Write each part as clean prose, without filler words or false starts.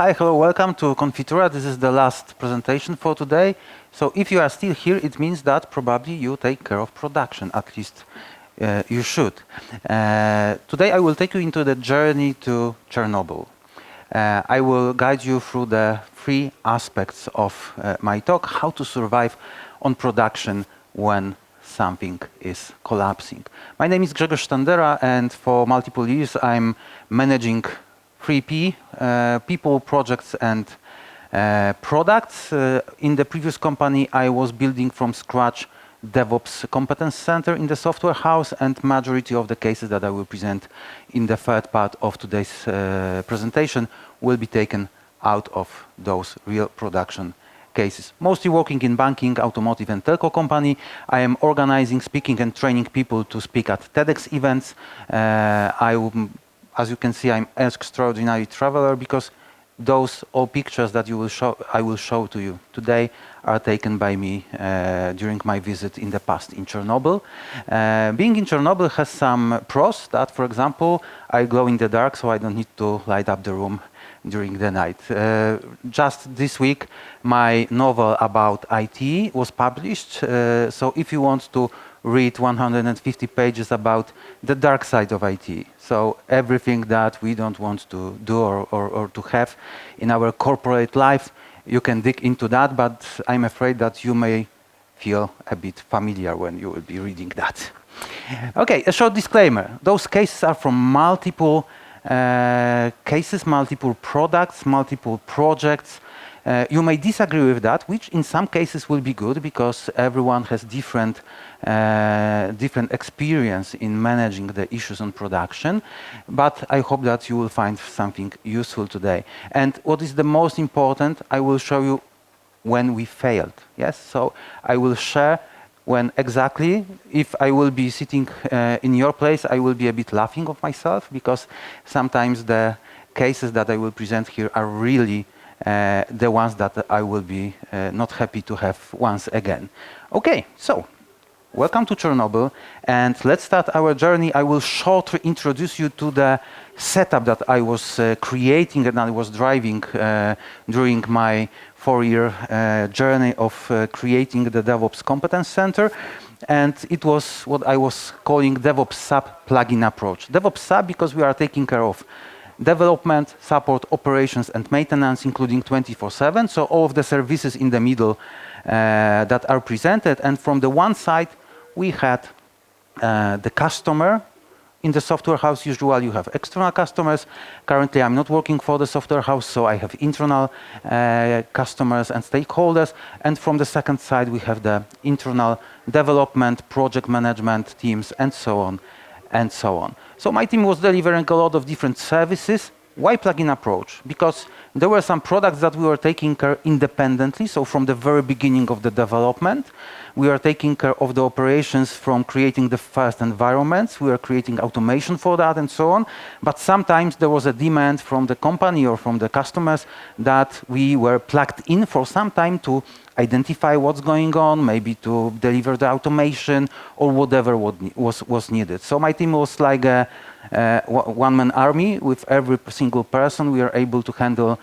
Hi, hello, welcome to Confitura. This is the last presentation for today. So if you are still here, it means that probably you take care of production, at least you should. Today I will take you into the journey to Chernobyl. I will guide you through the three aspects of my talk, how to survive on production when something is collapsing. My name is Grzegorz Sztandera, and for multiple years I'm managing 3P, people, projects, and products. In the previous company, I was building from scratch DevOps competence center in the software house, and majority of the cases that I will present in the third part of today's presentation will be taken out of those real production cases. Mostly working in banking, automotive, and telco company. I am organizing, speaking, and training people to speak at TEDx events. As you can see, I'm an extraordinary traveler because those all pictures that I will show to you today are taken by me during my visit in the past in Chernobyl. Being in Chernobyl has some pros that, for example, I glow in the dark, so I don't need to light up the room during the night. Just this week, my novel about IT was published. So if you want to read 150 pages about the dark side of IT, so everything that we don't want to do or to have in our corporate life, you can dig into that, but I'm afraid that you may feel a bit familiar when you will be reading that. Okay, a short disclaimer. Those cases are from multiple cases, multiple products, multiple projects. You may disagree with that, which in some cases will be good because everyone has different experience in managing the issues on production. But I hope that you will find something useful today. And what is the most important, I will show you when we failed. Yes, so I will share when exactly, if I will be sitting in your place, I will be a bit laughing of myself because sometimes the cases that I will present here are really the ones that I will be not happy to have once again. Okay, so welcome to Chernobyl, and let's start our journey. I will shortly introduce you to the setup that I was creating and I was driving during my 4-year journey of creating the DevOps Competence Center. And it was what I was calling DevOps SAP plugin approach. DevOps SAP because we are taking care of development, support, operations, and maintenance, including 24/7. So all of the services in the middle that are presented. And from the one side, we had the customer. In the software house, usually you have external customers. Currently, I'm not working for the software house, so I have internal customers and stakeholders. And from the second side, we have the internal development, project management teams, and so on, and so on. So my team was delivering a lot of different services. Why plugin approach? Because there were some products that we were taking care independently. So from the very beginning of the development, we are taking care of the operations from creating the first environments. We are creating automation for that and so on. But sometimes there was a demand from the company or from the customers that we were plugged in for some time to identify what's going on, maybe to deliver the automation or whatever was needed. So my team was like a one-man army. With every single person, we are able to handle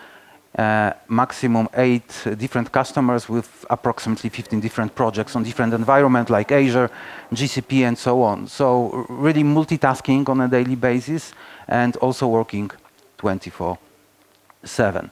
maximum 8 different customers with approximately 15 different projects on different environments like Azure, GCP, and so on. So really multitasking on a daily basis and also working 24/7.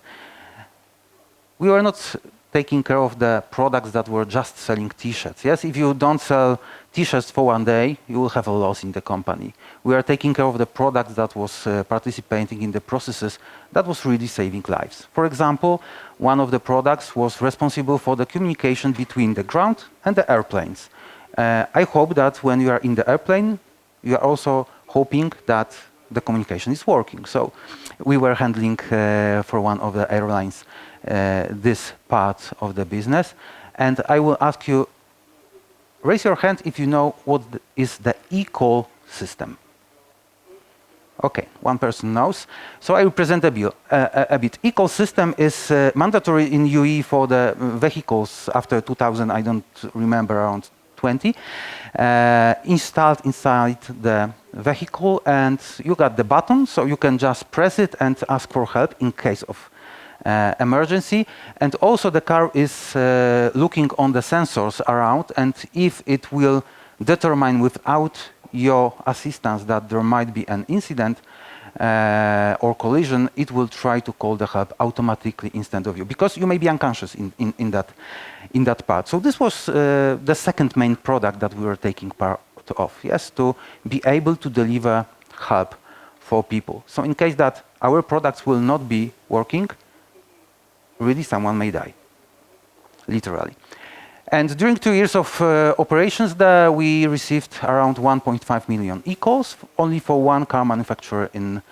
We were not taking care of the products that were just selling t-shirts. Yes, if you don't sell t-shirts for one day, you will have a loss in the company. We are taking care of the products that was participating in the processes that was really saving lives. For example, one of the products was responsible for the communication between the ground and the airplanes. I hope that when you are in the airplane, you are also hoping that the communication is working. So we were handling for one of the airlines this part of the business. And I will ask you, raise your hand if you know what is the e-call system. Okay, one person knows. So I will present a bit. E-call system is mandatory in UE for the vehicles after 2000, I don't remember, around 20. Installed inside the vehicle, and you got the button, so you can just press it and ask for help in case of emergency. And also the car is looking on the sensors around, and if it will determine without your assistance that there might be an incident or collision, it will try to call the help automatically instead of you, because you may be unconscious in that part. So this was the second main product that we were taking part of, yes, to be able to deliver help for people. So in case that our products will not be working, really someone may die, literally. And during 2 years of operations there, we received around 1.5 million e-calls, only for one car manufacturer in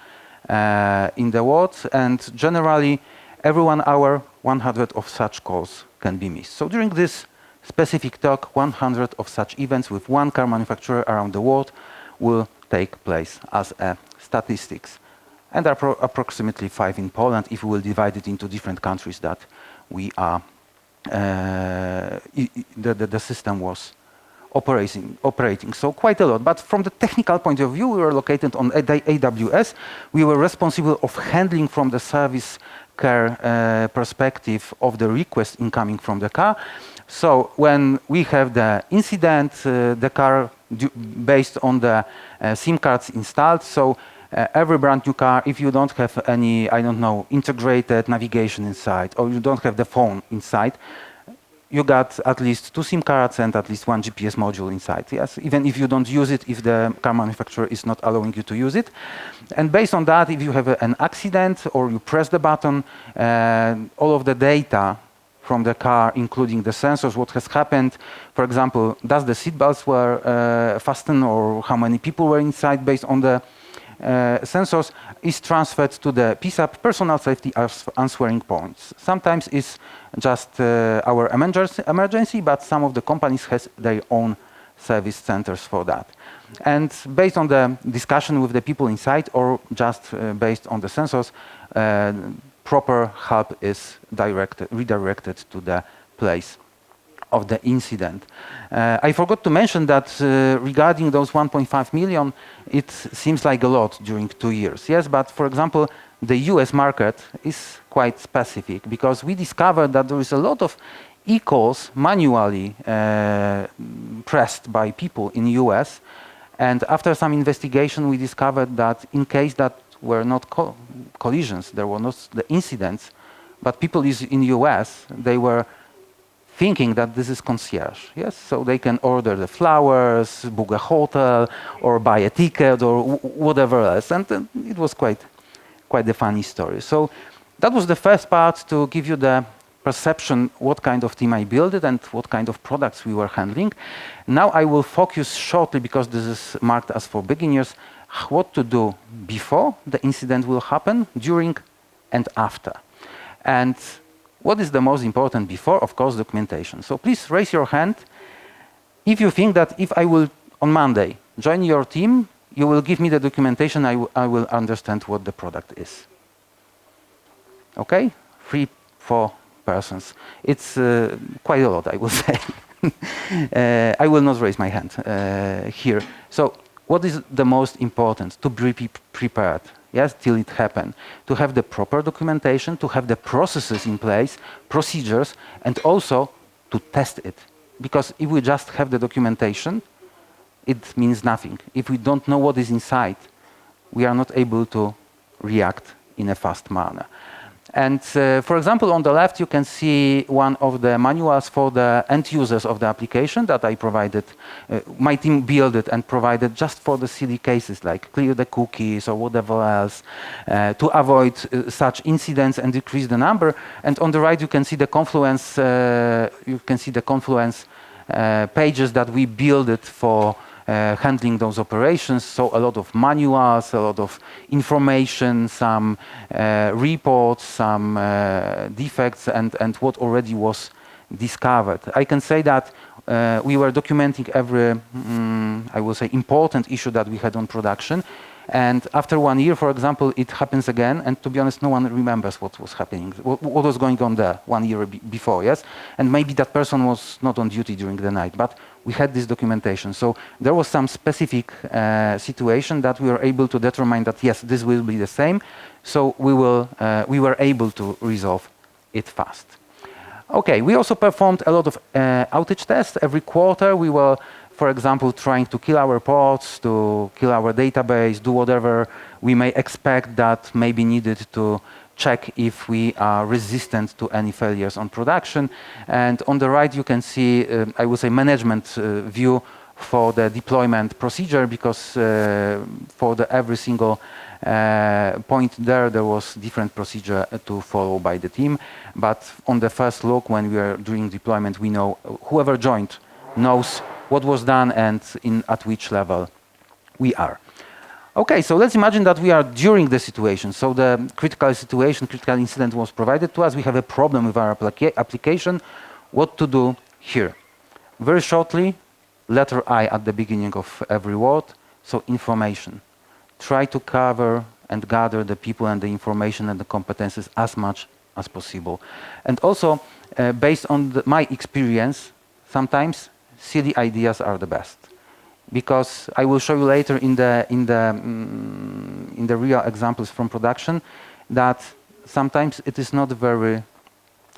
the world. And generally, every 1 hour, 100 of such calls can be missed. So during this specific talk, 100 of such events with one car manufacturer around the world will take place as a statistics. And approximately 5 in Poland, if we will divide it into different countries that we are the system was operating. So quite a lot. But from the technical point of view, we were located on AWS. We were responsible of handling from the service care perspective of the request incoming from the car. So when we have the incident, the car based on the SIM cards installed. So every brand new car, if you don't have any, I don't know, integrated navigation inside, or you don't have the phone inside, you got at least 2 SIM cards and at least 1 GPS module inside, yes? Even if you don't use it, if the car manufacturer is not allowing you to use it. And based on that, if you have an accident or you press the button, all of the data from the car, including the sensors, what has happened, for example, does the seatbelts were fastened or how many people were inside based on the sensors, is transferred to the PSAP, personal safety answering points. Sometimes it's just our emergency, but some of the companies has their own service centers for that. And based on the discussion with the people inside, or just based on the sensors, proper help is redirected to the place of the incident. I forgot to mention that regarding those 1.5 million, it seems like a lot during 2 years. Yes, but for example, the US market is quite specific because we discovered that there is a lot of e-calls manually pressed by people in US. And after some investigation, we discovered that in case that were not collisions, there were not the incidents, but people in US, they were thinking that this is concierge, yes? So they can order the flowers, book a hotel, or buy a ticket, or whatever else. And it was quite the funny story. So that was the first part, to give you the perception what kind of team I built and what kind of products we were handling. Now I will focus shortly, because this is marked as for beginners, what to do before the incident will happen, during and after. And what is the most important before? Of course, documentation. So please raise your hand if you think that if I will, on Monday, join your team, you will give me the documentation, I will understand what the product is. Okay? 3, 4 persons. It's quite a lot, I will say. I will not raise my hand here. So what is the most important? To be prepared. Yes, till it happened. To have the proper documentation, to have the processes in place, procedures, and also to test it. Because if we just have the documentation, it means nothing. If we don't know what is inside, we are not able to react in a fast manner. And for example, on the left, you can see one of the manuals for the end users of the application that I provided. My team built it and provided just for the silly cases, like clear the cookies or whatever else, to avoid such incidents and decrease the number. And on the right, you can see the Confluence. Pages that we built it for handling those operations. So a lot of manuals, a lot of information, some reports, some defects, and what already was discovered. I can say that we were documenting every, I will say, important issue that we had on production. And after 1 year, for example, it happens again. And to be honest, no one remembers what was happening, what was going on there 1 year before, yes? And maybe that person was not on duty during the night, but we had this documentation. So there was some specific situation that we were able to determine that, yes, this will be the same. So we were able to resolve it fast. Okay, we also performed a lot of outage tests. Every quarter we were, for example, trying to kill our pods, to kill our database, do whatever we may expect that may be needed to check if we are resistant to any failures on production. And on the right you can see, I would say, management view for the deployment procedure, because for every single point there was different procedure to follow by the team. But on the first look, when we are doing deployment, we know whoever joined knows what was done and at which level we are. Okay, so let's imagine that we are during the situation. So the critical situation, critical incident was provided to us. We have a problem with our application. What to do here? Very shortly, letter I at the beginning of every word, so information. Try to cover and gather the people and the information and the competencies as much as possible. And also, based on my experience, sometimes silly ideas are the best. Because I will show you later in the real examples from production that sometimes it is not a very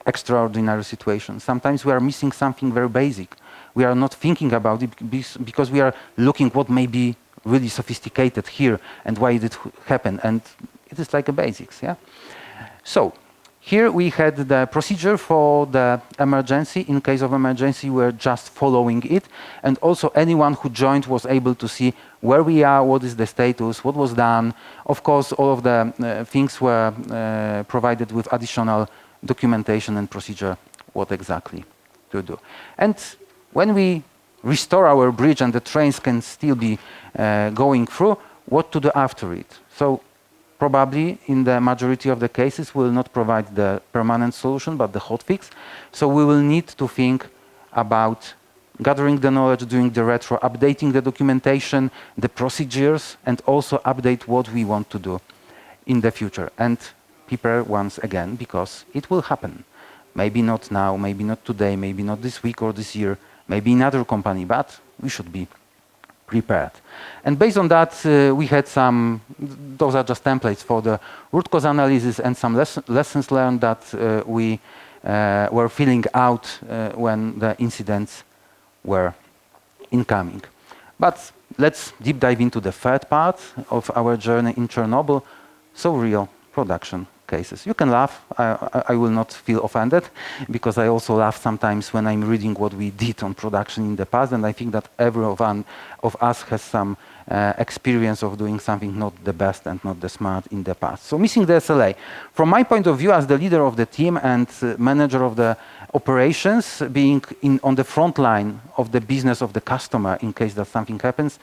extraordinary situation. Sometimes we are missing something very basic. We are not thinking about it because we are looking what may be really sophisticated here and why did it happen, and it is like a basics, yeah? So here we had the procedure for the emergency. In case of emergency, we're just following it. And also anyone who joined was able to see where we are, what is the status, what was done. Of course, all of the things were provided with additional documentation and procedure, what exactly to do. And when we restore our bridge and the trains can still be going through, what to do after it? So probably in the majority of the cases we will not provide the permanent solution but the hotfix. So we will need to think about gathering the knowledge, doing the retro, updating the documentation, the procedures, and also update what we want to do in the future. And prepare once again, because it will happen. Maybe not now, maybe not today, maybe not this week or this year, maybe in another company, but we should be prepared. And based on that, we had some, those are just templates for the root cause analysis and some lessons learned that we were filling out when the incidents were incoming. But let's deep dive into the third part of our journey in Chernobyl, so real production cases. You can laugh, I will not feel offended, because I also laugh sometimes when I'm reading what we did on production in the past, and I think that every one of us has some experience of doing something not the best and not the smart in the past. So missing the SLA. From my point of view as the leader of the team and manager of the operations, being on the front line of the business of the customer in case that something happens,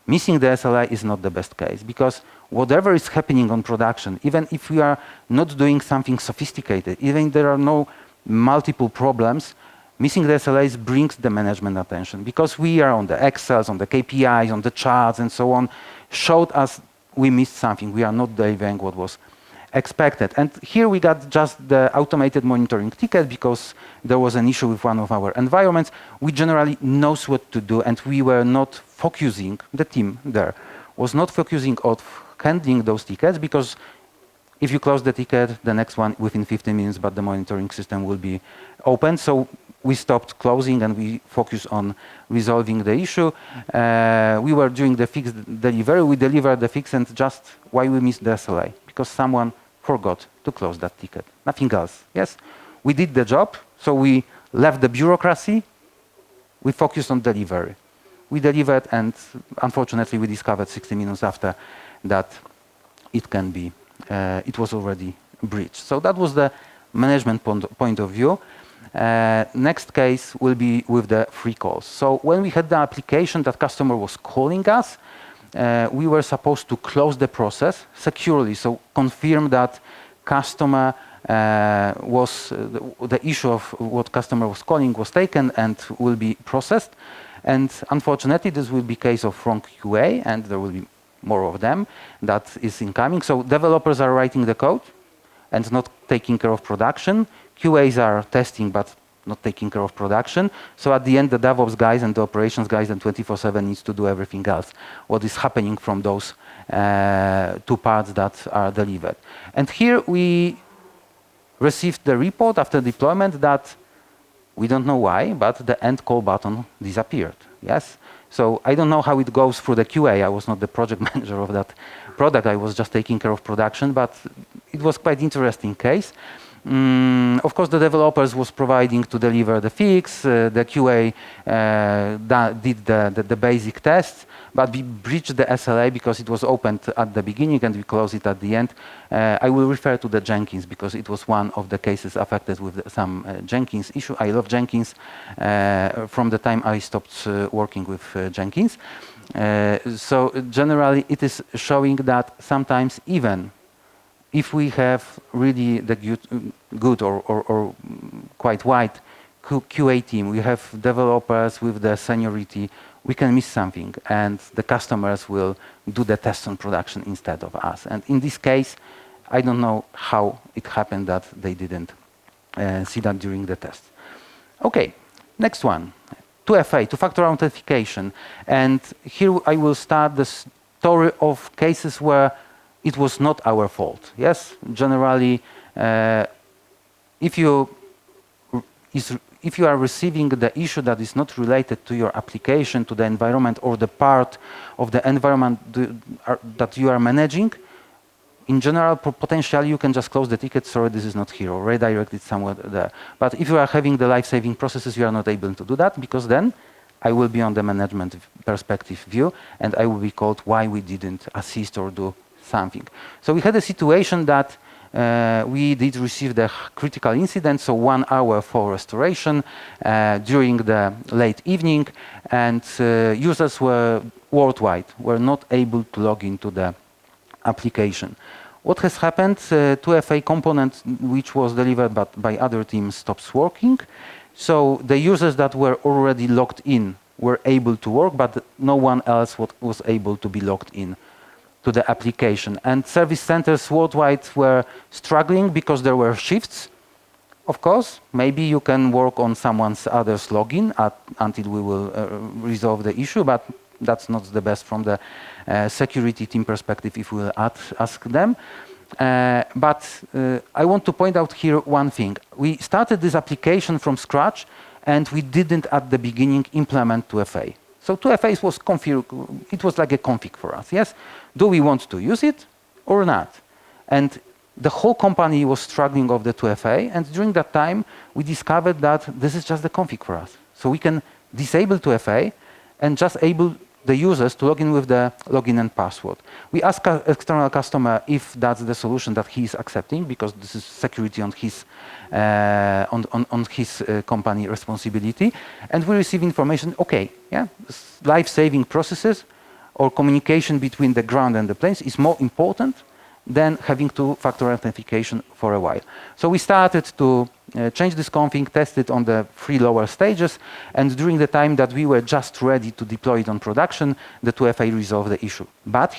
missing the SLA is not the best case, because whatever is happening on production, even if we are not doing something sophisticated, even if there are no multiple problems, missing the SLAs brings the management attention, because we are on the Excels, on the KPIs, on the charts and so on, showed us we missed something, we are not delivering what was expected. And here we got just the automated monitoring ticket because there was an issue with one of our environments. We generally knows what to do, and we were not focusing, the team there was not focusing on handling those tickets, because if you close the ticket, the next one within 15 minutes, but the monitoring system will be open. So we stopped closing and we focused on resolving the issue. We were doing the fix delivery. We delivered the fix, and just why we missed the SLA? Because someone forgot to close that ticket. Nothing else. Yes, we did the job. So we left the bureaucracy. We focused on delivery. We delivered, and unfortunately, we discovered 60 minutes after that it was already breached. So that was the management point of view. Next case will be with the free calls. So when we had the application that customer was calling us, we were supposed to close the process securely. So confirm that customer the issue of what customer was calling was taken and will be processed. And unfortunately, this will be case of wrong QA, and there will be more of them that is incoming. So developers are writing the code and not taking care of production. QAs are testing but not taking care of production. So at the end, the DevOps guys and the operations guys and 24/7 needs to do everything else. What is happening from those two parts that are delivered. And here we received the report after deployment that we don't know why, but the end call button disappeared. Yes. So I don't know how it goes through the QA. I was not the project manager of that product. I was just taking care of production, but it was quite interesting case. Of course, the developers was providing to deliver the fix. The QA did the basic tests, but we breached the SLA because it was opened at the beginning and we closed it at the end. I will refer to the Jenkins because it was one of the cases affected with some Jenkins issue. I love Jenkins from the time I stopped working with Jenkins. So generally, it is showing that sometimes even if we have really the good or quite wide QA team, we have developers with the seniority, we can miss something and the customers will do the test on production instead of us. And in this case, I don't know how it happened that they didn't see that during the test. Okay, next one, 2FA, two-factor authentication. And here I will start the story of cases where it was not our fault. Yes, generally, if you are receiving the issue that is not related to your application, to the environment, or the part of the environment that you are managing, in general, potentially you can just close the ticket. Sorry, this is not here, or redirect it somewhere there. But if you are having the life-saving processes, you are not able to do that because then I will be on the management perspective view, and I will be called why we didn't assist or do something. So we had a situation that we did receive the critical incident, so 1 hour for restoration during the late evening, and users were worldwide were not able to log into the application. What has happened? 2FA component, which was delivered by other teams, stops working. So the users that were already logged in were able to work, but no one else was able to be logged in to the application. And service centers worldwide were struggling because there were shifts. Of course, maybe you can work on someone's other's login until we will resolve the issue, but that's not the best from the security team perspective if we will ask them. But I want to point out here one thing. We started this application from scratch and we didn't at the beginning implement 2FA. So 2FA was it was like a config for us, yes? Do we want to use it or not? And the whole company was struggling of the 2FA, and during that time, we discovered that this is just the config for us. So we can disable 2FA and just able the users to log in with the login and password. We ask our external customer if that's the solution that he is accepting, because this is security on his company responsibility, and we receive information. Okay, yeah, life-saving processes or communication between the ground and the planes is more important than having two-factor authentication for a while. So we started to change this config, test it on the 3 lower stages, and during the time that we were just ready to deploy it on production, the 2FA resolved the issue. But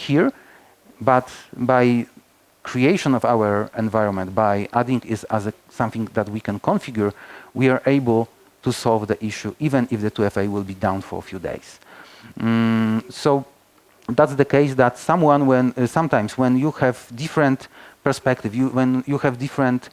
by creation of our environment, by adding it as something that we can configure, we are able to solve the issue, even if the 2FA will be down for a few days. So that's the case that sometimes when you have different perspective, when you have different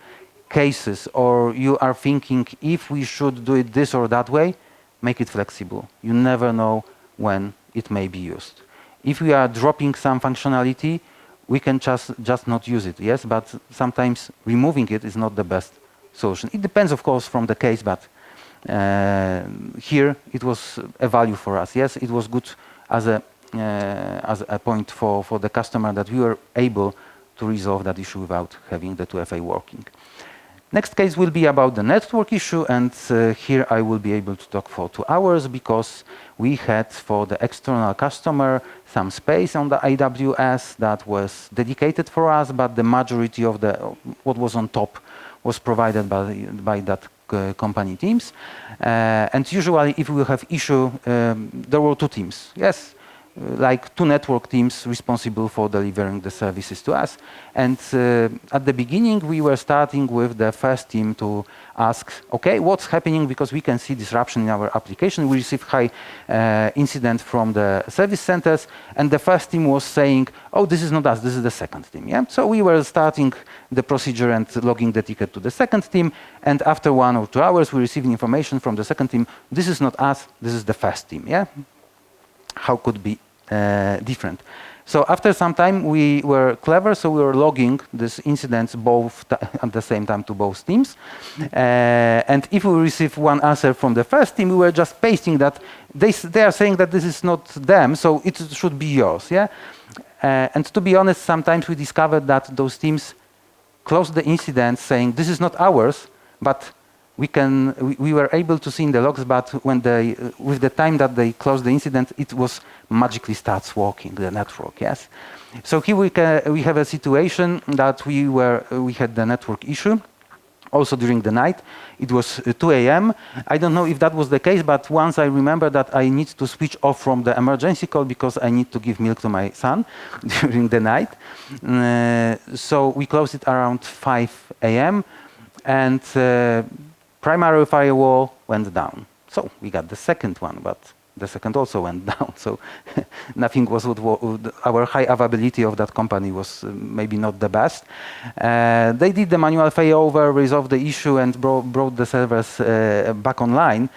cases, or you are thinking if we should do it this or that way, make it flexible. You never know when it may be used. If we are dropping some functionality, we can just not use it, yes, but sometimes removing it is not the best solution. It depends, of course, from the case, but here it was a value for us. Yes, it was good as a point for the customer that we were able to resolve that issue without having the 2FA working. Next case will be about the network issue, and here I will be able to talk for 2 hours because we had for the external customer some space on the AWS that was dedicated for us, but the majority of what was on top was provided by that company teams. And usually if we have issue, there were 2 teams. Yes, like 2 network teams responsible for delivering the services to us. And at the beginning, we were starting with the first team to ask, okay, what's happening? Because we can see disruption in our application. We receive high incident from the service centers. And the first team was saying, oh, this is not us, this is the second team. Yeah? So we were starting the procedure and logging the ticket to the second team. And after 1 or 2 hours, we received information from the second team, this is not us, this is the first team. Yeah? How could be different? So after some time, we were clever, so we were logging these incidents both at the same time to both teams. And if we receive one answer from the first team, we were just pasting that they are saying that this is not them, so it should be yours. Yeah. And to be honest, sometimes we discovered that those teams closed the incident saying this is not ours, but we were able to see in the logs, but when with the time that they closed the incident, it was magically starts working, the network, yes. So here we have a situation that we had the network issue, also during the night. It was 2 a.m. I don't know if that was the case, but once I remember that I need to switch off from the emergency call because I need to give milk to my son during the night. So we closed it around 5 a.m. and primary firewall went down. So we got the second one, but the second also went down. So nothing was our high availability of that company was maybe not the best. They did the manual failover, resolved the issue, and brought the servers back online.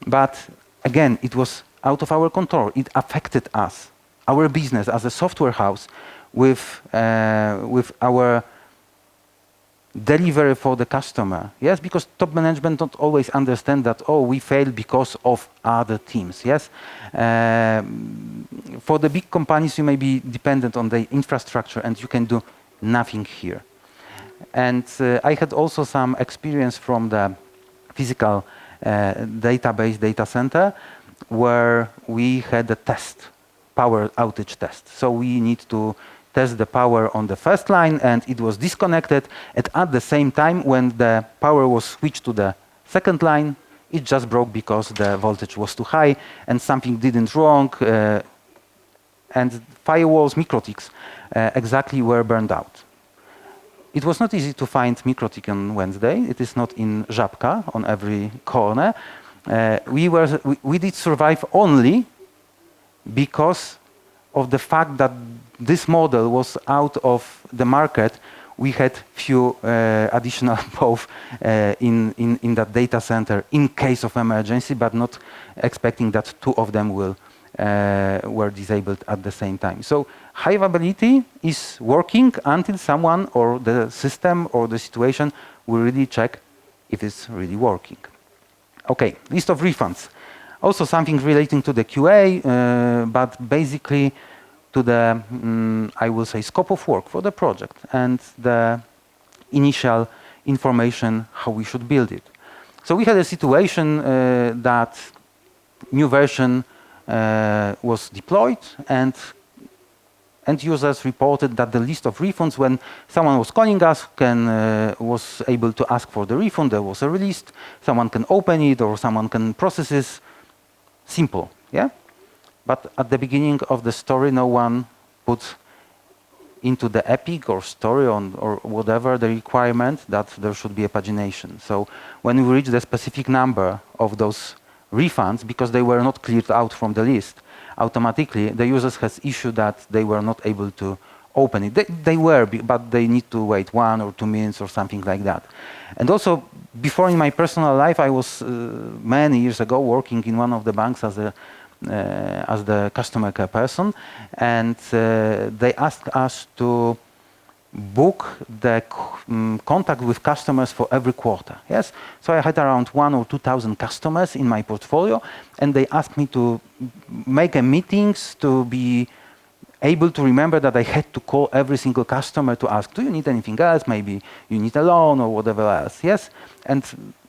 But again, it was out of our control. It affected us, our business as a software house, with our delivery for the customer. Yes, because top management don't always understand that, oh, we failed because of other teams. Yes, for the big companies, you may be dependent on the infrastructure and you can do nothing here. And I had also some experience from the physical database data center where we had a test, power outage test. So we need to test the power on the first line, and it was disconnected. And at the same time, when the power was switched to the second line, it just broke because the voltage was too high and something didn't wrong. And firewalls, MikroTiks, exactly were burned out. It was not easy to find MikroTik on Wednesday. It is not in Żabka on every corner. We did survive only because of the fact that this model was out of the market. We had few additional both in that data center in case of emergency, but not expecting that 2 of them were disabled at the same time. So high availability is working until someone or the system or the situation will really check if it's really working. Okay, list of refunds. Also something relating to the QA, but basically to the, I will say, scope of work for the project and the initial information how we should build it. So we had a situation that new version was deployed, and end users reported that the list of refunds, when someone was calling us, was able to ask for the refund. There was a release. Someone can open it or someone can process it. Simple, yeah? But at the beginning of the story, no one put into the epic or story or whatever the requirement that there should be a pagination. So when we reach the specific number of those refunds, because they were not cleared out from the list, automatically the users has issue that they were not able to open it. They were, but they need to wait 1 or 2 minutes or something like that. And also, before in my personal life, I was many years ago working in one of the banks as the customer care person, and they asked us to book the contact with customers for every quarter. Yes, so I had around 1,000 or 2,000 customers in my portfolio, and they asked me to make a meetings to be able to remember that I had to call every single customer to ask, do you need anything else? Maybe you need a loan or whatever else. Yes, and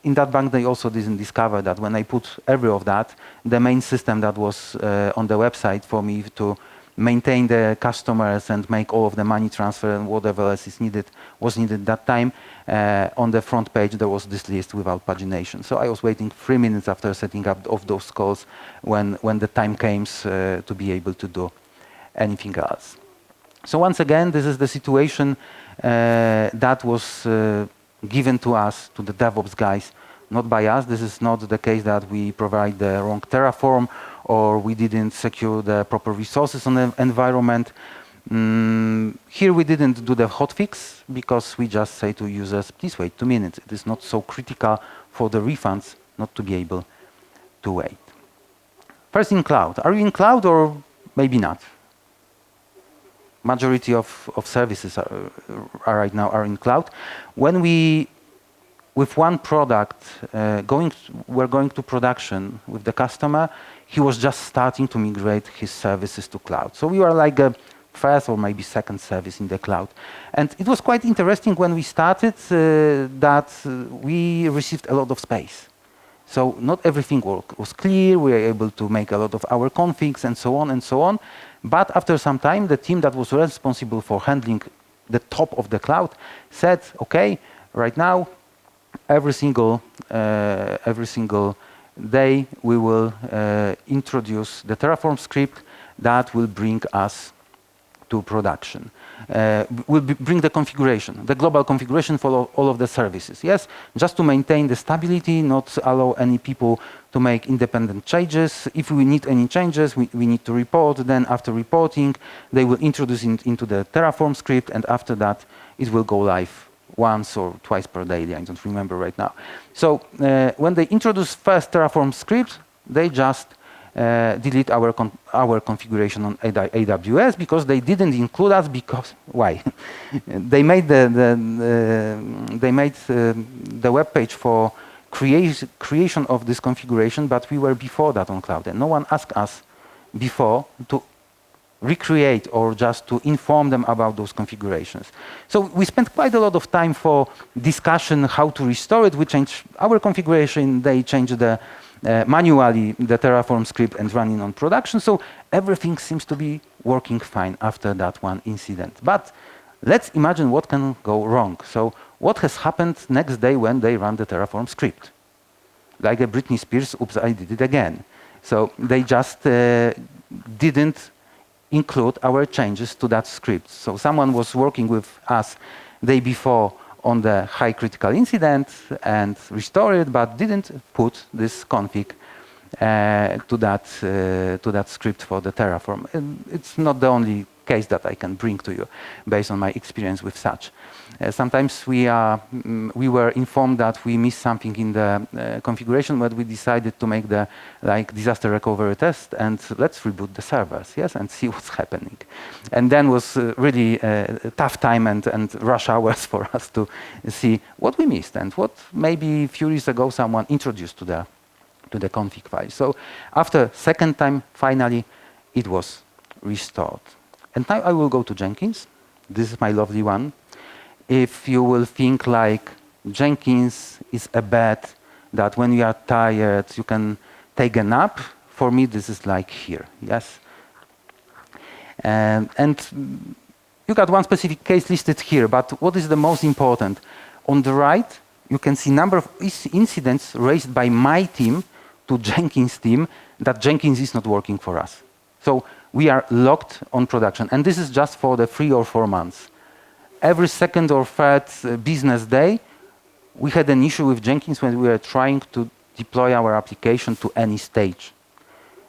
in that bank they also didn't discover that when I put every of that, the main system that was on the website for me to maintain the customers and make all of the money transfer and whatever else was needed that time. On the front page there was this list without pagination. So I was waiting 3 minutes after setting up of those calls when the time came to be able to do anything else. So once again, this is the situation that was given to us, to the DevOps guys, not by us. This is not the case that we provide the wrong Terraform or we didn't secure the proper resources on the environment. Here we didn't do the hotfix because we just say to users, please wait 2 minutes. It is not so critical for the refunds not to be able to wait. First in cloud. Are you in cloud or maybe not? Majority of services are right now are in cloud. When we, with one product, we're going to production with the customer, he was just starting to migrate his services to cloud. So we were like a first or maybe second service in the cloud. And it was quite interesting when we started that we received a lot of space. So not everything was clear, we were able to make a lot of our configs and so on and so on. But after some time, the team that was responsible for handling the top of the cloud said, okay, right now, every single day we will introduce the Terraform script that will bring us to production. Bring the configuration, the global configuration for all of the services. Yes, just to maintain the stability, not allow any people to make independent changes. If we need any changes, we need to report. Then after reporting, they will introduce it into the Terraform script, and after that, it will go live once or twice per day. I don't remember right now. So when they introduce first Terraform script, they just delete our configuration on AWS because they didn't include us. Because why? They made the web page for creation of this configuration, but we were before that on cloud, and no one asked us before to recreate or just to inform them about those configurations. So we spent quite a lot of time for discussion how to restore it. We changed our configuration. They changed the manually the Terraform script and running on production. So everything seems to be working fine after that one incident. But let's imagine what can go wrong. So what has happened next day when they run the Terraform script? Like a Britney Spears, oops, I did it again. So they just didn't include our changes to that script. So someone was working with us day before on the high critical incident and restore it, but didn't put this config to that script for the Terraform. And it's not the only case that I can bring to you based on my experience with such. Sometimes we were informed that we missed something in the configuration, but we decided to make the disaster recovery test and let's reboot the servers, yes, and see what's happening. And then was really a tough time and rush hours for us to see what we missed and what maybe a few years ago someone introduced to the config file. So after second time, finally, it was restored. And now I will go to Jenkins. This is my lovely one. If you will think like Jenkins is a bed that when you are tired, you can take a nap. For me, this is like here, yes? And you got one specific case listed here, but what is the most important? On the right, you can see number of incidents raised by my team to Jenkins team that Jenkins is not working for us. So we are locked on production, and this is just for the 3 or 4 months. Every second or third business day, we had an issue with Jenkins when we were trying to deploy our application to any stage.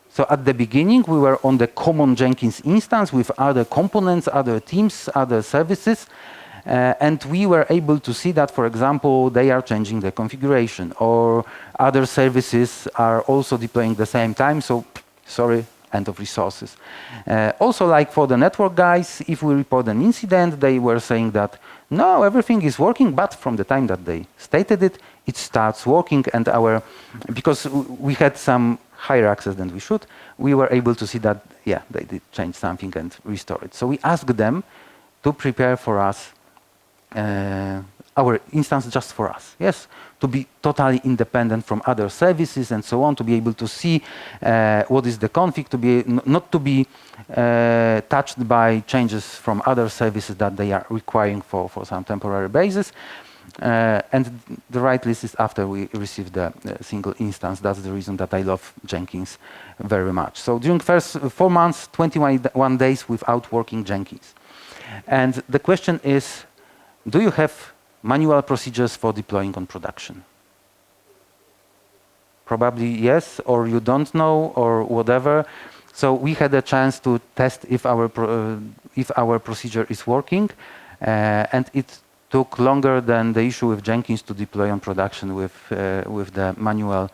So at the beginning, we were on the common Jenkins instance with other components, other teams, other services, and we were able to see that, for example, they are changing the configuration or other services are also deploying at the same time. So, sorry, end of resources. Also, like for the network guys, if we report an incident, they were saying that, no, everything is working, but from the time that they stated it, it starts working, and because we had some higher access than we should, we were able to see that, yeah, they did change something and restore it. So we asked them to prepare for us our instance just for us, yes? To be totally independent from other services and so on, to be able to see what is the config, to be not to be touched by changes from other services that they are requiring for some temporary basis. And the right list is after we receive the single instance. That's the reason that I love Jenkins very much. So during first 4 months, 21 days without working Jenkins. And the question is, do you have manual procedures for deploying on production? Probably yes, or you don't know, or whatever. So we had a chance to test if our procedure is working, and it took longer than the issue with Jenkins to deploy on production with the manual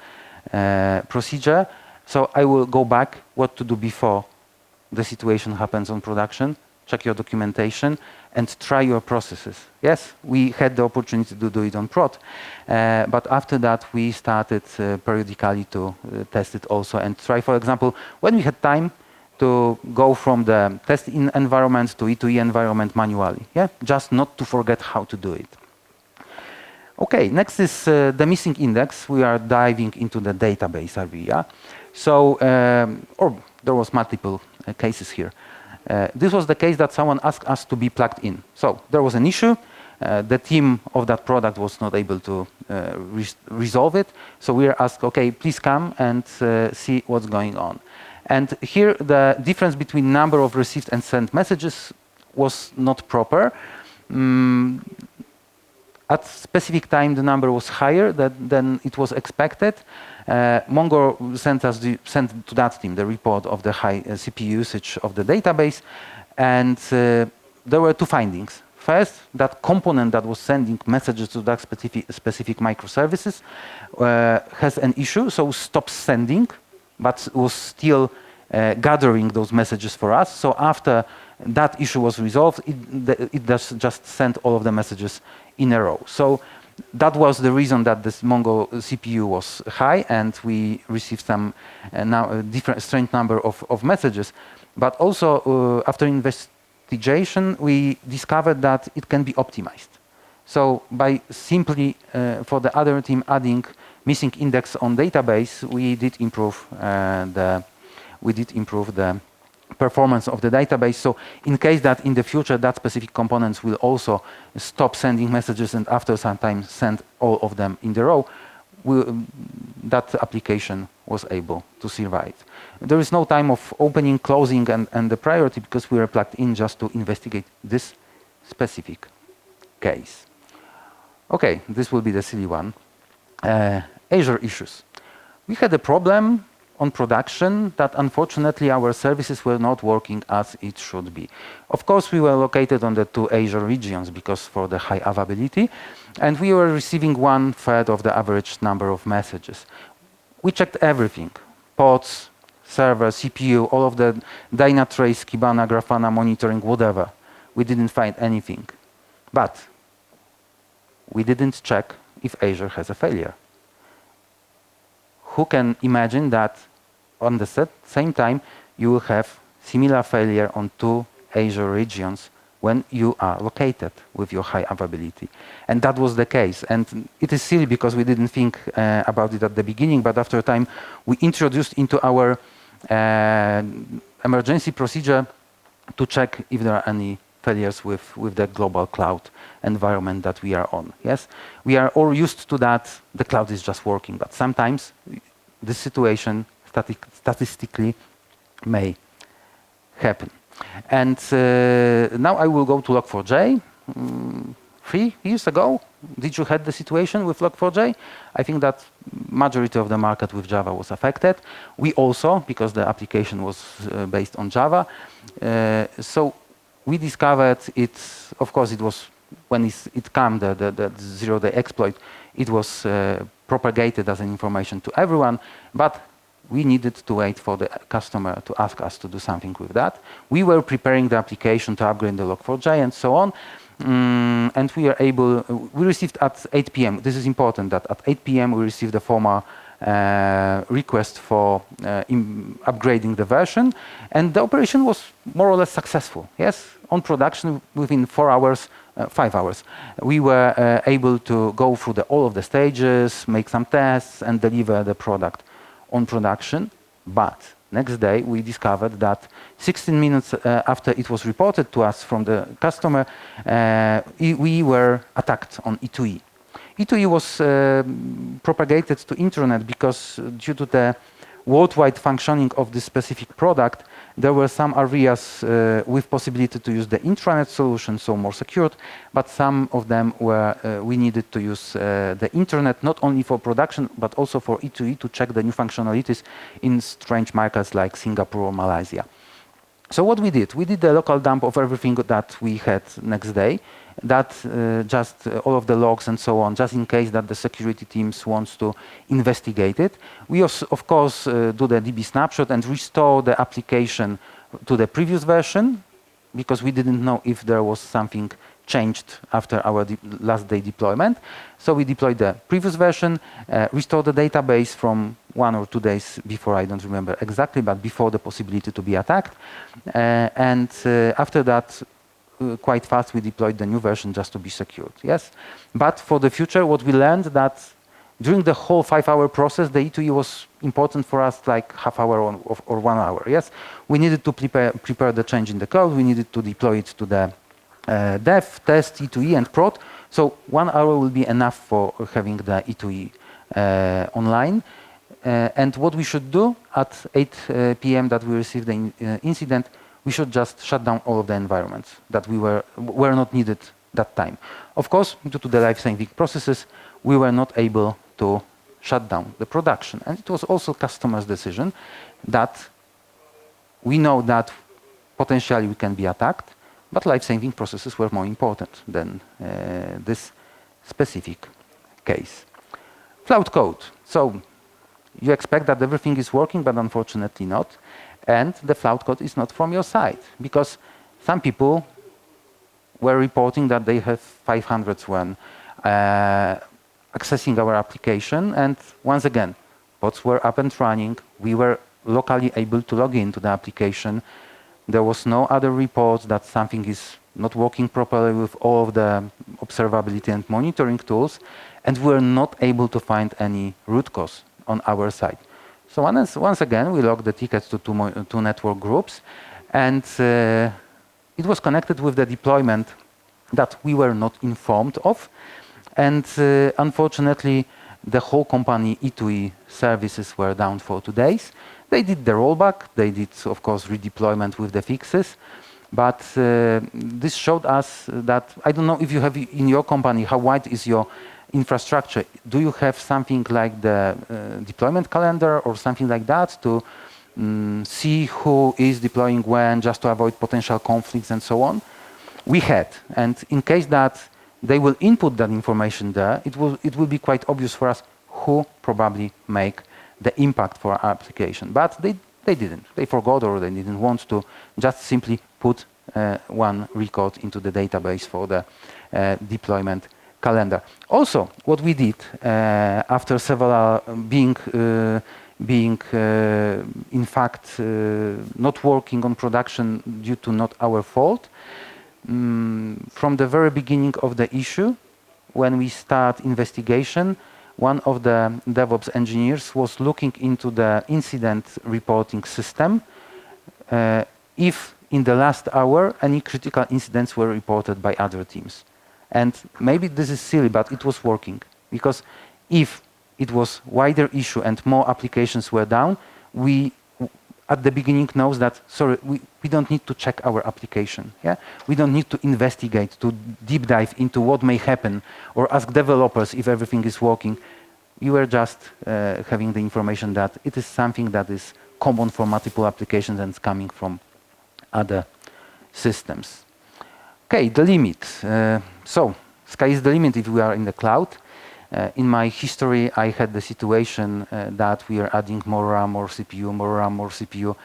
procedure. So I will go back what to do before the situation happens on production. Check your documentation and try your processes. Yes, we had the opportunity to do it on prod, but after that we started periodically to test it also and try, for example, when we had time to go from the test environment to E2E environment manually. Yeah, just not to forget how to do it. Okay, next is the missing index. We are diving into the database area. So, there was multiple cases here. This was the case that someone asked us to be plugged in. So there was an issue. The team of that product was not able to resolve it. So we were asked, okay, please come and see what's going on. And here the difference between number of received and sent messages was not proper. At specific time, the number was higher than it was expected. Mongo sent to that team the report of the high CPU usage of the database, and there were two findings. First, that component that was sending messages to that specific microservices has an issue, so stops sending, but was still gathering those messages for us. So after that issue was resolved, it does just send all of the messages in a row. So that was the reason that this Mongo CPU was high, and we received some different strange number of messages. But also after investigation, we discovered that it can be optimized. So by simply for the other team adding missing index on database, we did improve the performance of the database. So in case that in the future that specific components will also stop sending messages and after some time send all of them in the row, that application was able to survive. There is no time of opening, closing, and the priority because we were plugged in just to investigate this specific case. Okay, this will be the silly one. Azure issues. We had a problem on production that unfortunately our services were not working as it should be. Of course, we were located on the 2 Azure regions because for the high availability, and we were receiving 1/3 of the average number of messages. We checked everything, pods, server, CPU, all of the Dynatrace, Kibana, Grafana, monitoring, whatever. We didn't find anything. But we didn't check if Azure has a failure. Who can imagine that on the same time you will have similar failure on 2 Azure regions when you are located with your high availability? And that was the case. And it is silly because we didn't think about it at the beginning, but after a time we introduced into our emergency procedure to check if there are any failures with the global cloud environment that we are on. Yes, we are all used to that. The cloud is just working, but sometimes this situation statistically may happen. And now I will go to Log4j. 3 years ago, did you have the situation with Log4j? I think that majority of the market with Java was affected. We also, because the application was based on Java. So we discovered it, of course, it was when it came, the zero-day exploit, it was propagated as an information to everyone, but we needed to wait for the customer to ask us to do something with that. We were preparing the application to upgrade the Log4j and so on, and we received at 8 p.m. This is important that at 8 p.m. we received a formal request for upgrading the version, and the operation was more or less successful. Yes, on production within 4 hours, 5 hours, we were able to go through all of the stages, make some tests, and deliver the product on production. But next day, we discovered that 16 minutes after it was reported to us from the customer, we were attacked on E2E. E2E was propagated to internet because due to the worldwide functioning of this specific product, there were some areas with possibility to use the intranet solution, so more secured, but some of them were we needed to use the internet not only for production but also for E2E to check the new functionalities in strange markets like Singapore or Malaysia. So what we did a local dump of everything that we had next day, that just all of the logs and so on, just in case that the security teams wants to investigate it. We also, of course, do the DB snapshot and restore the application to the previous version, because we didn't know if there was something changed after our last day deployment. So we deployed the previous version, restored the database from 1 or 2 days before, I don't remember exactly, but before the possibility to be attacked. And after that, quite fast, we deployed the new version just to be secured. Yes, but for the future, what we learned that during the whole 5-hour process, the E2E was important for us like half hour or 1 hour. Yes, we needed to prepare the change in the code. We needed to deploy it to the dev, test, E2E, and prod. So 1 hour will be enough for having the E2E online. And what we should do at 8 p.m. that we received the incident, we should just shut down all of the environments that were not needed that time. Of course, due to the life-saving processes, we were not able to shut down the production. And it was also customer's decision that we know that potentially we can be attacked, but life-saving processes were more important than this specific case. Cloud code. So you expect that everything is working, but unfortunately not. And the cloud code is not from your side, because some people were reporting that they have 500s when accessing our application. And once again, bots were up and running. We were locally able to log into the application. There was no other reports that something is not working properly with all of the observability and monitoring tools. And we were not able to find any root cause on our side. So once again, we logged the tickets to two network groups, and it was connected with the deployment that we were not informed of. And unfortunately, the whole company E2E services were down for 2 days. They did the rollback. They did, of course, redeployment with the fixes. But this showed us that, I don't know if you have in your company, how wide is your infrastructure. Do you have something like the deployment calendar or something like that to see who is deploying when, just to avoid potential conflicts and so on? We had, and in case that they will input that information there, it will be quite obvious for us who probably make the impact for our application. But they didn't. They forgot, or they didn't want to just simply put one record into the database for the deployment calendar. Also, what we did after several being in fact not working on production due to not our fault, from the very beginning of the issue, when we start investigation, one of the DevOps engineers was looking into the incident reporting system if in the last hour any critical incidents were reported by other teams. And maybe this is silly, but it was working. Because if it was wider issue and more applications were down, we at the beginning knows that, sorry, we don't need to check our application. Yeah? We don't need to investigate, to deep dive into what may happen, or ask developers if everything is working. We were just having the information that it is something that is common for multiple applications and is coming from other systems. Okay, the limit. So, sky is the limit if we are in the cloud. In my history, I had the situation that we are adding more RAM, more CPU, more RAM, more CPU,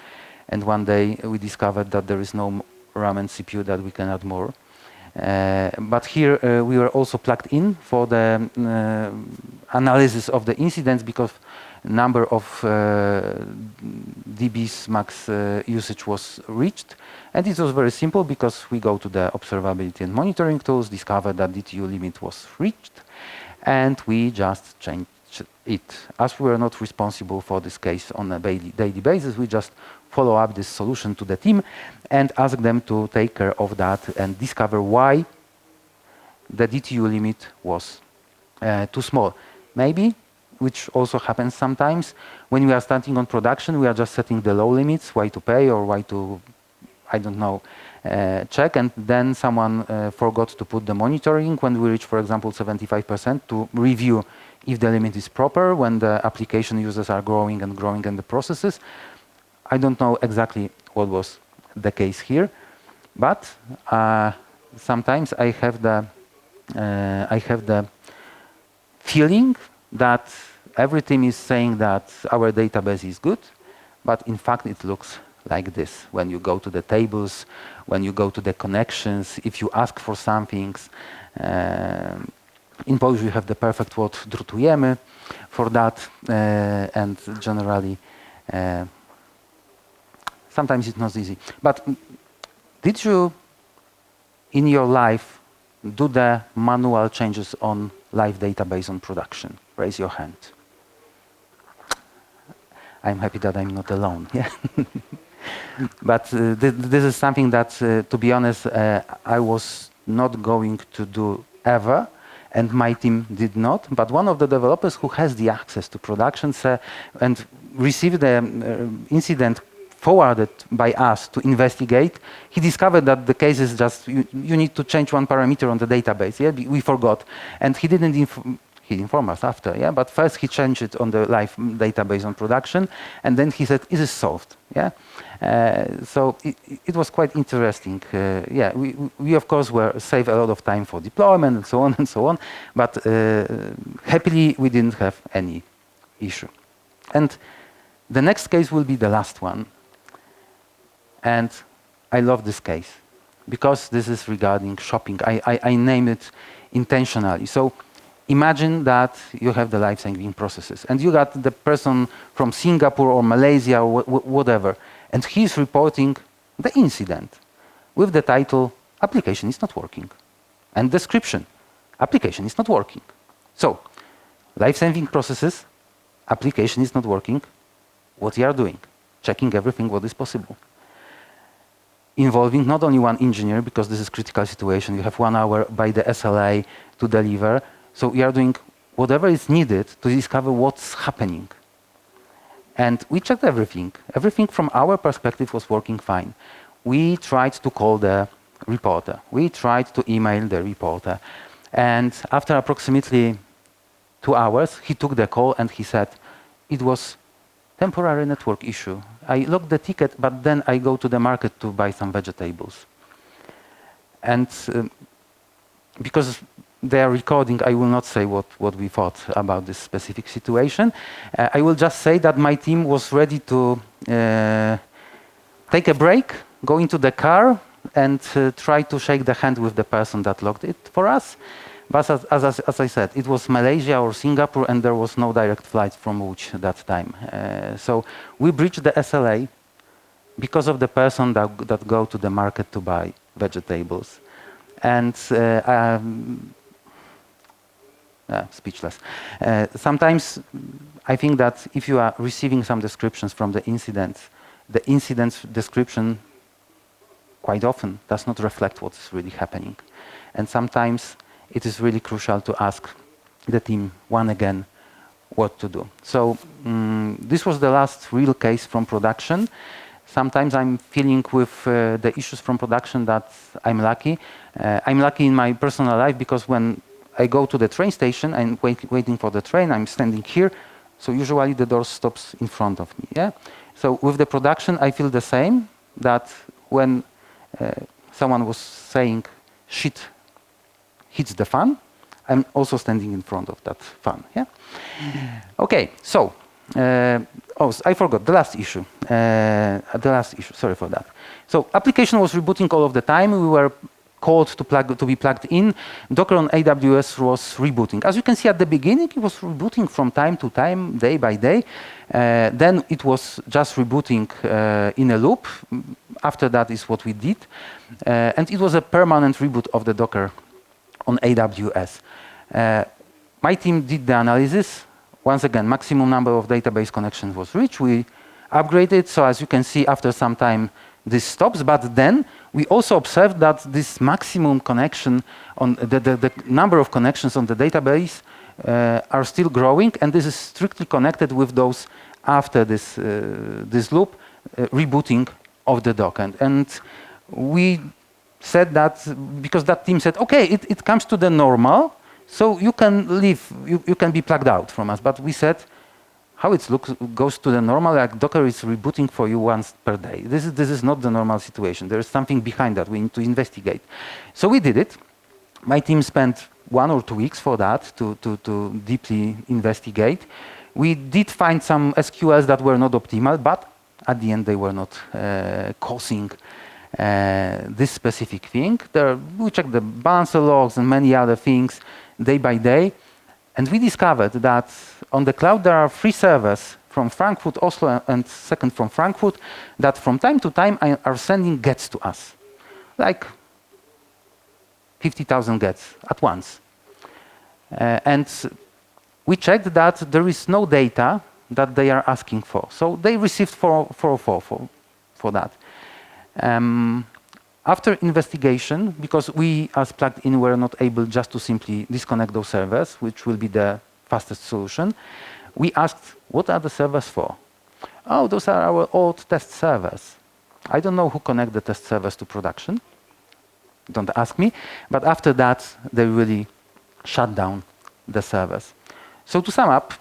and one day we discovered that there is no RAM and CPU that we can add more. But here we were also plugged in for the analysis of the incidents, because number of dBs max usage was reached. And it was very simple because we go to the observability and monitoring tools, discover that DTU limit was reached, and we just changed it. As we were not responsible for this case on a daily basis, we just follow up this solution to the team and ask them to take care of that and discover why the DTU limit was too small. Maybe, which also happens sometimes, when we are starting on production, we are just setting the low limits, why to pay or why to, I don't know, check, and then someone forgot to put the monitoring when we reach, for example, 75% to review if the limit is proper when the application users are growing and growing in the processes. I don't know exactly what was the case here, but sometimes I have the feeling that every team is saying that our database is good, but in fact it looks like this. When you go to the tables, when you go to the connections, if you ask for some things, in Polish we have the perfect word drutujemy for that, and generally sometimes it's not easy. But did you in your life do the manual changes on live database on production? Raise your hand. I'm happy that I'm not alone. Yeah. But this is something that, to be honest, I was not going to do ever, and my team did not. But one of the developers who has the access to production and received the incident forwarded by us to investigate, he discovered that the case is just, you need to change one parameter on the database. Yeah, we forgot. And he didn't he informed us after, yeah, but first he changed it on the live database on production, and then he said, "Is it solved?" Yeah, so it was quite interesting. Yeah, we of course save a lot of time for deployment and so on and so on, but happily we didn't have any issue. And the next case will be the last one, and I love this case because this is regarding shopping. I name it intentionally. So imagine that you have the live saving processes and you got the person from Singapore or Malaysia or whatever, and he's reporting the incident with the title, application is not working, and description, application is not working. So, live saving processes, application is not working, what you are doing? Checking everything what is possible. Involving not only one engineer, because this is critical situation, you have 1 hour by the SLA to deliver. So we are doing whatever is needed to discover what's happening. And we checked everything. Everything from our perspective was working fine. We tried to call the reporter. We tried to email the reporter. And after approximately 2 hours, he took the call and he said, it was temporary network issue. I logged the ticket, but then I go to the market to buy some vegetables. And because they are recording, I will not say what we thought about this specific situation. I will just say that my team was ready to take a break, go into the car, and try to shake the hand with the person that logged it for us. But as I said, it was Malaysia or Singapore, and there was no direct flight from Łódź that time. So we breached the SLA because of the person that go to the market to buy vegetables. And speechless. Sometimes I think that if you are receiving some descriptions from the incident description quite often does not reflect what is really happening. And sometimes it is really crucial to ask the team once again what to do. So this was the last real case from production. Sometimes I'm feeling with the issues from production that I'm lucky. I'm lucky in my personal life because when I go to the train station and waiting for the train, I'm standing here, so usually the door stops in front of me. Yeah. So with the production, I feel the same, that when someone was saying shit hits the fan, I'm also standing in front of that fan. Yeah. Okay. So I forgot the last issue. Sorry for that. So application was rebooting all of the time. We were called to be plugged in, Docker on AWS was rebooting. As you can see at the beginning, it was rebooting from time to time, day by day. Then it was just rebooting in a loop. After that is what we did. And it was a permanent reboot of the Docker on AWS. My team did the analysis. Once again, maximum number of database connections was reached. We upgraded, so as you can see, after some time, this stops. But then we also observed that this maximum connection on the number of connections on the database are still growing, and this is strictly connected with those after this this loop rebooting of the dock. And we said that because that team said, okay, it comes to the normal, so you can leave, you can be plugged out from us. But we said, how it goes to the normal, like Docker is rebooting for you once per day. This is not the normal situation. There is something behind that we need to investigate. So we did it. My team spent 1 or 2 weeks for that to deeply investigate. We did find some SQLs that were not optimal, but at the end they were not causing this specific thing. We checked the balancer logs and many other things day by day. And we discovered that on the cloud there are 3 servers from Frankfurt, Oslo, and second from Frankfurt that from time to time are sending gets to us, like 50,000 gets at once. And we checked that there is no data that they are asking for. So they received 404 for that. After investigation, because we as plugged in were not able just to simply disconnect those servers, which will be the fastest solution, we asked, what are the servers for? Oh, those are our old test servers. I don't know who connect the test servers to production. Don't ask me. But after that, they really shut down the servers. So to sum up,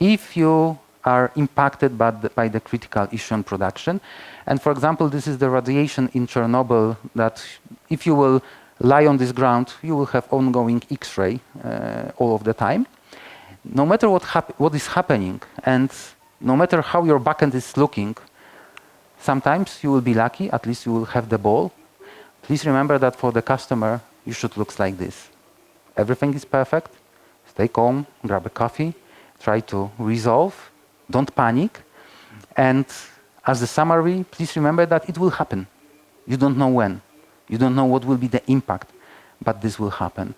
if you are impacted by the critical issue on production, and for example, this is the radiation in Chernobyl that if you will lie on this ground, you will have ongoing X-ray all of the time. No matter what is happening, and no matter how your backend is looking, sometimes you will be lucky, at least you will have the ball. Please remember that for the customer, you should look like this. Everything is perfect. Stay calm, grab a coffee, try to resolve, don't panic. And as a summary, please remember that it will happen. You don't know when. You don't know what will be the impact, but this will happen.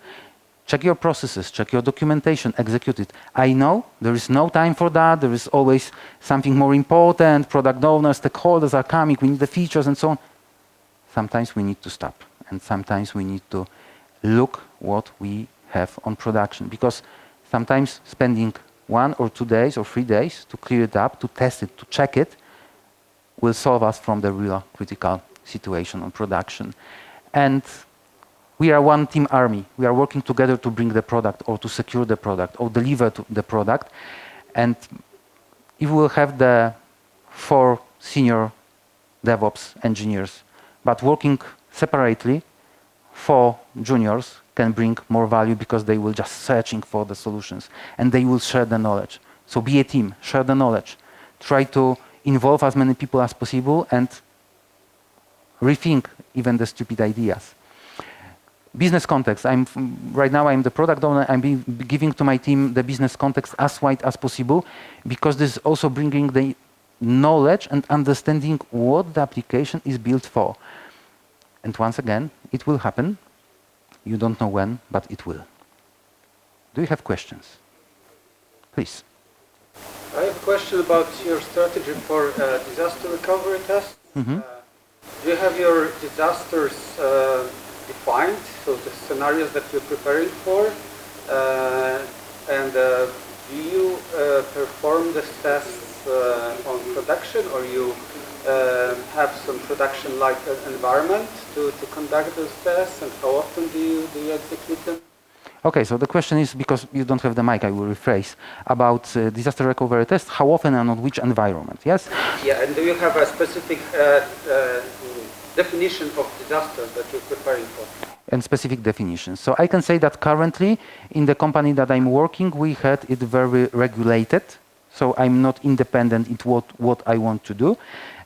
Check your processes, check your documentation, execute it. I know there is no time for that. There is always something more important. Product owners, stakeholders are coming. We need the features and so on. Sometimes we need to stop. And sometimes we need to look what we have on production. Because sometimes spending 1 or 2 days or 3 days to clear it up, to test it, to check it, will solve us from the real critical situation on production. And we are one team army. We are working together to bring the product or to secure the product or deliver the product. And if we will have the 4 senior DevOps engineers, but working separately, 4 juniors can bring more value because they will just searching for the solutions and they will share the knowledge. So be a team, share the knowledge. Try to involve as many people as possible and rethink even the stupid ideas. Business context. Right now I'm the product owner. I'm giving to my team the business context as wide as possible because this is also bringing the knowledge and understanding what the application is built for. And once again, it will happen. You don't know when, but it will. Do you have questions? Please. I have a question about your strategy for disaster recovery tests. Mm-hmm. Do you have your disasters defined, so the scenarios that you're preparing for? And do you perform the tests on production, or you have some production-like environment to conduct those tests, and how often do you execute them? Okay, so the question is, because you don't have the mic, I will rephrase, about disaster recovery tests, how often and on which environment, yes? Yeah, and do you have a specific definition of disasters that you're preparing for? And specific definitions. So I can say that currently, in the company that I'm working, we had it very regulated. So I'm not independent in what I want to do.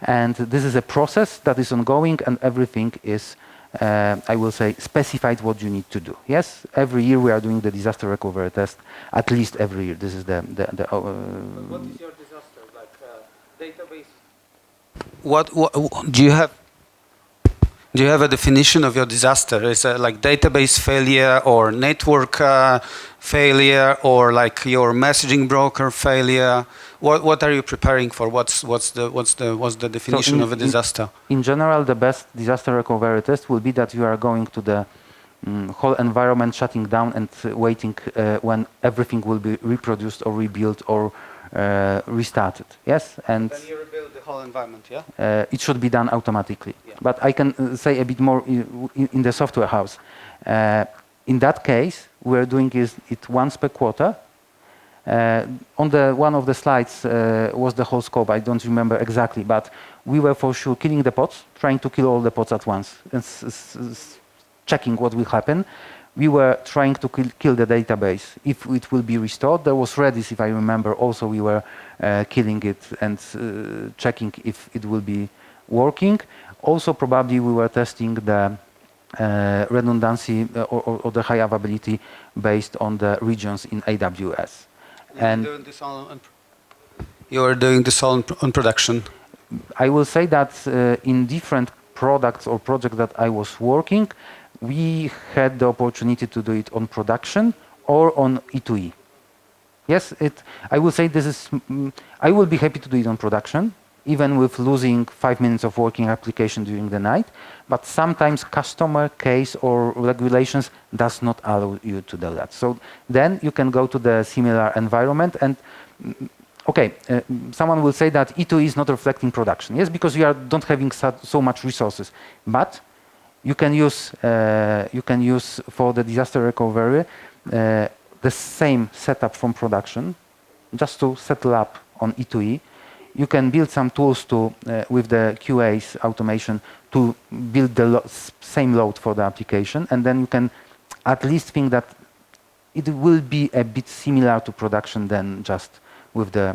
And this is a process that is ongoing and everything is I will say, specified what you need to do. Yes, every year we are doing the disaster recovery test, at least every year. This is What is your disaster? Like database? What do you have a definition of your disaster? Is it like database failure or network failure or like your messaging broker failure? What are you preparing for? What's the definition of a disaster? In general, the best disaster recovery test will be that you are going to the whole environment shutting down and waiting when everything will be reproduced or rebuilt or restarted. Yes, and then you rebuild the whole environment. Yeah. It should be done automatically. Yeah. But I can say a bit more in the software house. In that case, we're doing it once per quarter. On one of the slides was the whole scope. I don't remember exactly, but we were for sure killing the pods, trying to kill all the pods at once, and checking what will happen. We were trying to kill the database if it will be restored. There was Redis, if I remember. Also, we were killing it and checking if it will be working. Also, probably we were testing the redundancy or the high availability based on the regions in AWS. And you are doing this all on production. I will say that in different products or projects that I was working, we had the opportunity to do it on production or on E2E. Yes, I will say this is. I will be happy to do it on production, even with losing 5 minutes of working application during the night. But sometimes customer case or regulations does not allow you to do that. So then you can go to the similar environment and. Okay, someone will say that E2E is not reflecting production. Yes, because you don't having so much resources, but you can use for the disaster recovery the same setup from production, just to settle up on E2E. You can build some tools to with the QA's automation to build the same load for the application, and then you can at least think that it will be a bit similar to production than just with the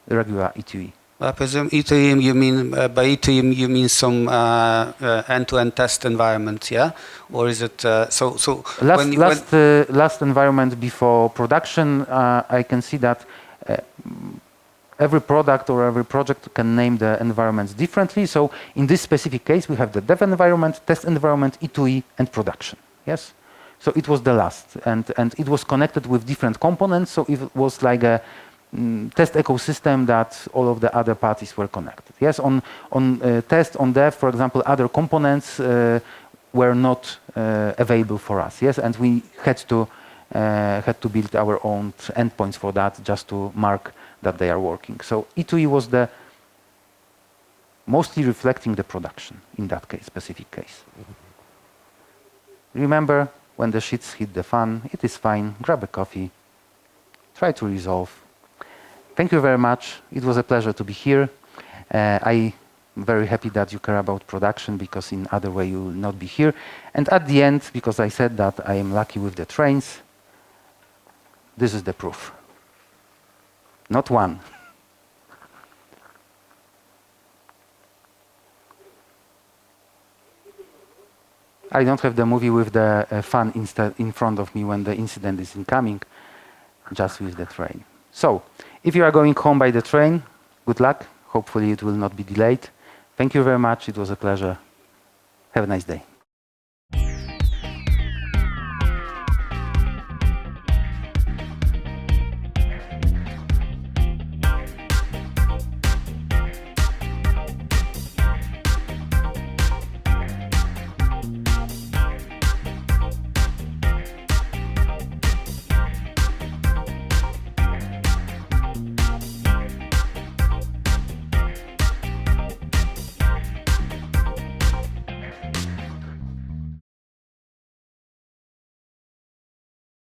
regular E2E. I presume E2E, you mean by E2E you mean some end-to-end test environment, yeah? Or is it so? Last environment before production, I can see that every product or every project can name the environments differently. So in this specific case, we have the dev environment, test environment, E2E, and production. Yes. So it was the last, and it was connected with different components. So it was like a test ecosystem that all of the other parties were connected. Yes, on test, on dev, for example, other components were not available for us. Yes, and we had to build our own endpoints for that, just to mark that they are working. So E2E was the mostly reflecting the production in that case, specific case. Remember, when the shits hit the fan, it is fine. Grab a coffee. Try to resolve. Thank you very much. It was a pleasure to be here. I'm very happy that you care about production, because in other way you will not be here. And at the end, because I said that I am lucky with the trains, this is the proof. Not one. I don't have the movie with the fan in front of me when the incident is incoming, just with the train. So, if you are going home by the train, good luck. Hopefully it will not be delayed. Thank you very much. It was a pleasure. Have a nice day.